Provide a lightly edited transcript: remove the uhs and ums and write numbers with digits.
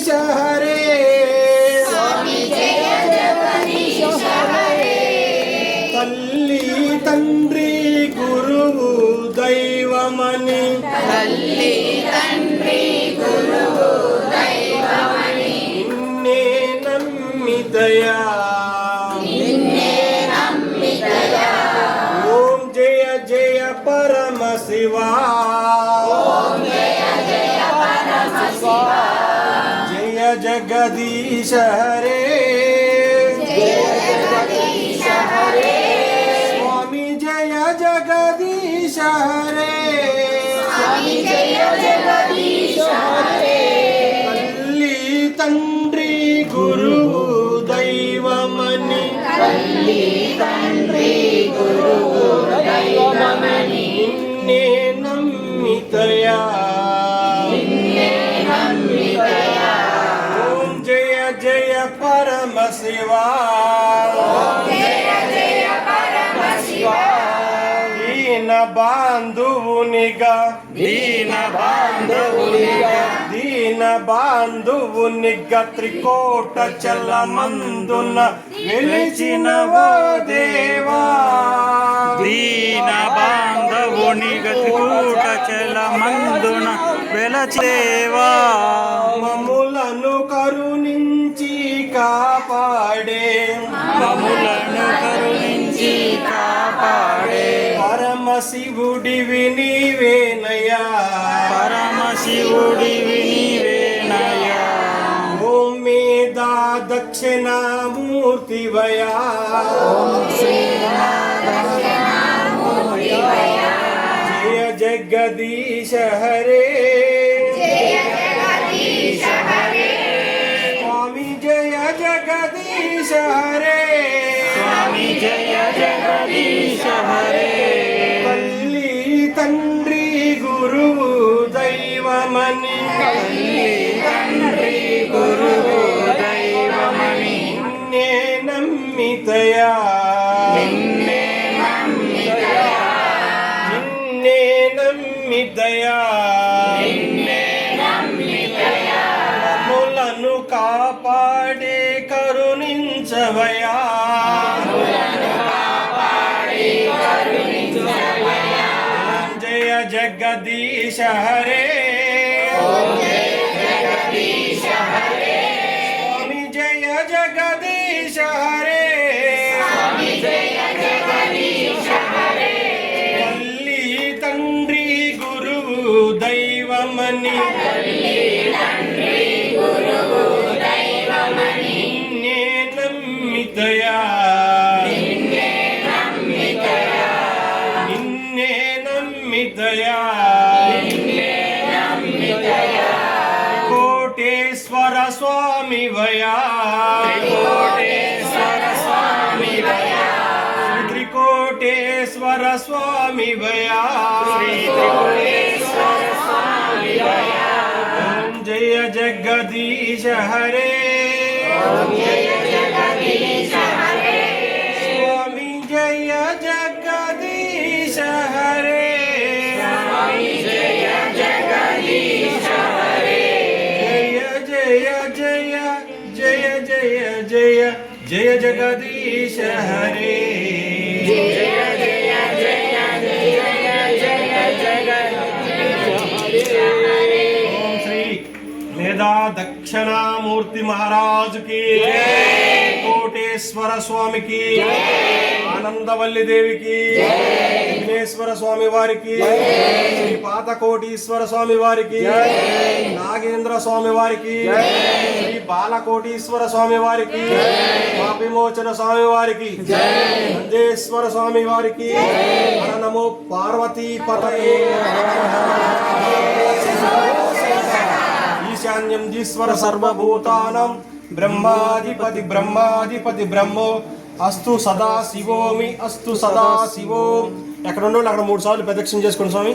జగదీశ హరే స్వామి జయ జగదీశ హరే తల్లి తండ్రి గురువు దైవమని తల్లి తండ్రి గురువు దైవమని నిన్నే నమ్మితయా నిన్నే నమ్మితయా ఓం జయ జయ పరమ శివా ఓం జయ జయ పరమ శివ జయ జగదీశ హరే జయ జగదీశ హరే స్వామి జయ జగదీశ హరే స్వామి జయ జగదీశ హరే తల్లి తండ్రి గురువు దైవమని తల్లి తండ్రి గురువు దైవమని నిన్నే నమ్మితయా నిన్నే నమ్మితయా ఓం జయ జయ పరమ శివా జయ జయ పరమ శివ దీన బాంధువునిగా దీన బాంధవునిగా దీన బాంధువునిగా త్రికోట చలమందున వెలిచినవో దేవా దీన బాంధవునిగా త్రికూట చలమందున వెలచేవా మమ్ములను కరుణించి కాపాడే మమ్ములను కరుణించి కాపాడే పరమశివుడివి నీవేనయ్యా పరమశివుడివి నీవేనయ్యా ఓం మీద దక్షిణామూర్తివయా జయ జగదీశ హరే జయ జగదీశ హరే స్వామి జయ జగదీశ హరే స్వామి జయ జగదీశ హరే తల్లి తండ్రి గురువు దైవమని తల్లి తండ్రి గురువు దైవమని నిన్నే నమ్మితయా నిన్నే నమ్మితయా నిన్నే నమ్మితయా నిన్నే నమ్మితయా మమ్ములను కాపాడే కరుణించవయా ఓం జయ జగదీశ హరే స్వామి జయ జగదీశ హరే తల్లి తండ్రి గురువు దైవమని నిన్నే నమ్మితయా నిన్నే నమ్మితయా కోటేశ్వర స్వామి వయా కోటేశ్వర స్వామి వయా త్రికోటేశ్వర స్వామి వయా శ్రీ త్రికోటేశ్వర స్వామి వయా ఓం జయ జగదీశ హరే స్వామి జయ జగదీశ హరే జయ జయ జయ జయ జయ జయ జయ జగదీశ హరే ఓం శ్రీ మేధా దక్షిణామూర్తి మహారాజుకి కోటేశ్వర స్వామికి ఆనందవల్లి దేవికి విఘ్నేశ్వర స్వామి వారికి శ్రీ పాతకోటీశ్వర స్వామి వారికి నాగేంద్ర స్వామి వారికి శ్రీ బాలకోటీశ్వర స్వామి వారికి పాపిమోచన స్వామి వారికి నందేశ్వర స్వామి వారికి నమో పార్వతీ పతయే ఈశాన్యం ఈశ్వర సర్వభూతానం బ్రహ్మాధిపతి బ్రహ్మో అస్తు సదా శివోమి అస్తు సదా శివోం. ఎక్కడ ఉండో అక్కడ 3 సార్లు ప్రదక్షిణ చేసుకోండి స్వామి.